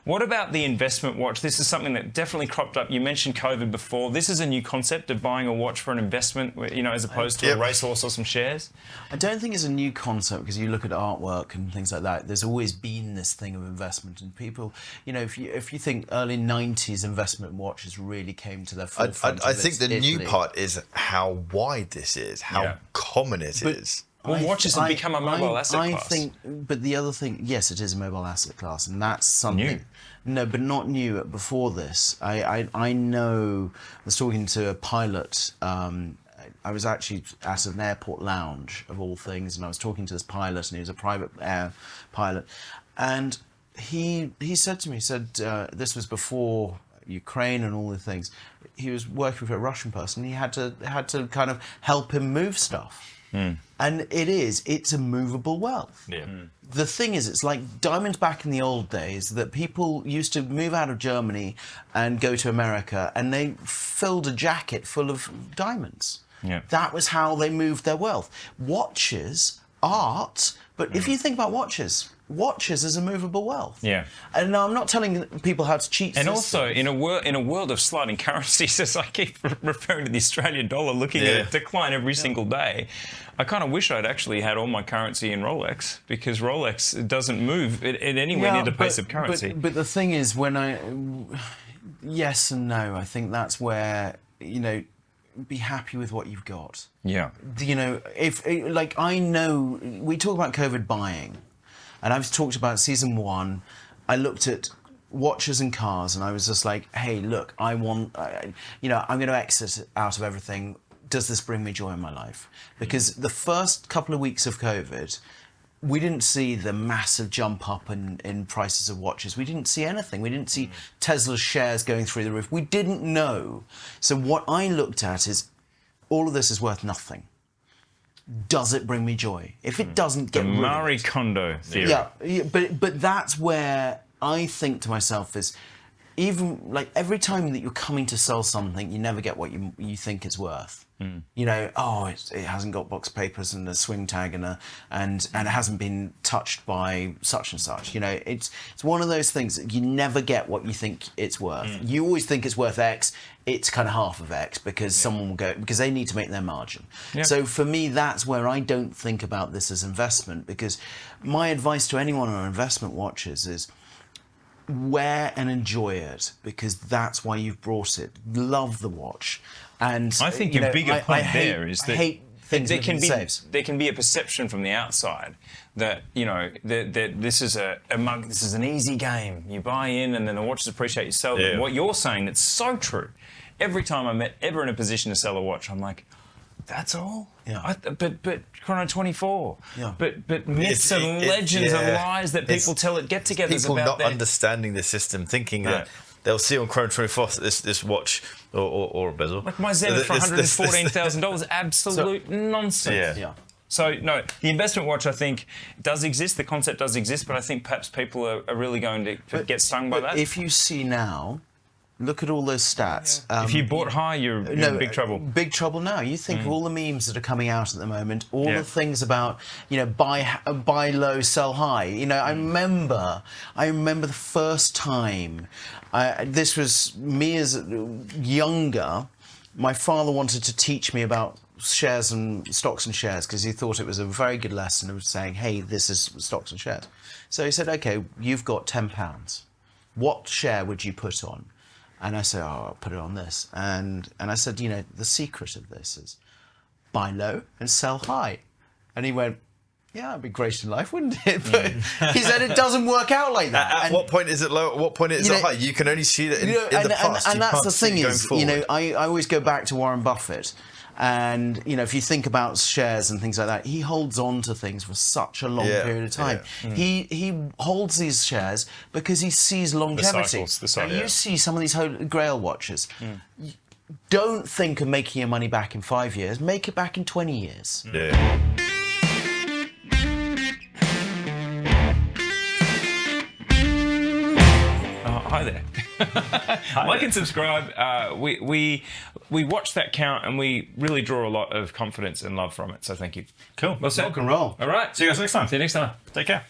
What about the investment watch? This is something that definitely cropped up. You mentioned COVID before. This is a new concept of buying a watch for an investment, you know, as opposed to a racehorse or some shares. I don't think it's a new concept because you look at artwork and things like that. There's always been this thing of investment, and people, you know, if you think early '90s investment watches really came to their forefront. I think the new part is how wide this is, how common it is. Well, watches have become a mobile asset class. I think, but the other thing, yes, it is a mobile asset class, and that's something. New. No, but not new. Before this, I know. I was talking to a pilot. I was actually at an airport lounge of all things, and I was talking to this pilot, and he was a private air pilot, and he said to me, this was before Ukraine and all the things. He was working for a Russian person. He had to kind of help him move stuff. And it's a movable wealth. Yeah. The thing is, it's like diamonds back in the old days that people used to move out of Germany and go to America, and they filled a jacket full of diamonds. Yeah. That was how they moved their wealth. Watches, art, but if you think about watches is a movable wealth. Yeah. And now I'm not telling people how to cheat. And also, in a world of sliding currencies, as I keep referring to the Australian dollar looking at a decline every single day, I kind of wish I'd actually had all my currency in Rolex, because Rolex doesn't move at anywhere near the pace of currency. But the thing is, yes and no. I think that's where, you know, be happy with what you've got. Yeah. You know, I know we talk about COVID buying. And I've talked about season 1. I looked at watches and cars, and I was just like, hey, look, I'm going to exit out of everything. Does this bring me joy in my life? Because the first couple of weeks of COVID, we didn't see the massive jump up in prices of watches. We didn't see anything. We didn't see Tesla's shares going through the roof. We didn't know. So what I looked at is, all of this is worth nothing. Does it bring me joy? If it doesn't, get rid of it. The Marie Kondo theory. Yeah, but that's where I think to myself is, even like every time that you're coming to sell something, you never get what you think it's worth. You know, it hasn't got box papers and a swing tag and it hasn't been touched by such and such. You know, it's one of those things that you never get what you think it's worth. You always think it's worth X. It's kind of half of X because someone will go, because they need to make their margin. Yeah. So for me, that's where I don't think about this as investment, because my advice to anyone on investment watches is, wear and enjoy it, because that's why you've brought it. Love the watch. And I think your bigger point there is that there can be a perception from the outside that, you know, that this is this is an easy game. You buy in and then the watches appreciate, you sell them. What you're saying, that's so true. Every time I'm ever in a position to sell a watch, I'm like, that's all? Yeah. But Chrono 24. Yeah. But myths and legends and lies that people tell at get-togethers people about not understanding the system, thinking that they'll see on Chrono 24 this watch or a bezel. Like my Zenith for $114,000, absolute nonsense. Yeah. So, no, the investment watch, I think, does exist. The concept does exist, but I think perhaps people are really going to get stung by that. If you see now, look at all those stats. If you bought high, you're in big trouble. Big trouble now. You think of all the memes that are coming out at the moment, all the things about, you know, buy low, sell high. You know, I remember the first time. This was me as younger. My father wanted to teach me about shares and stocks and shares, because he thought it was a very good lesson of saying, hey, this is stocks and shares. So he said, okay, you've got £10. What share would you put on? And I said, I'll put it on this. And I said, you know, the secret of this is buy low and sell high. And he went, yeah, it'd be great in life, wouldn't it? But he said it doesn't work out like that. At what point is it low? At what point is it high? You can only see that in the past. And that's the thing is, you know, I always go back to Warren Buffett. And, you know, if you think about shares and things like that, he holds on to things for such a long period of time. He holds these shares because he sees longevity. The cycles. You see some of these Holy Grail watches. Don't think of making your money back in 5 years. Make it back in 20 years. Yeah. Hi there. Like and subscribe. We watch that count and we really draw a lot of confidence and love from it. So thank you. Cool. Well said. Rock and roll. All right. See you guys next time. See you next time. Take care.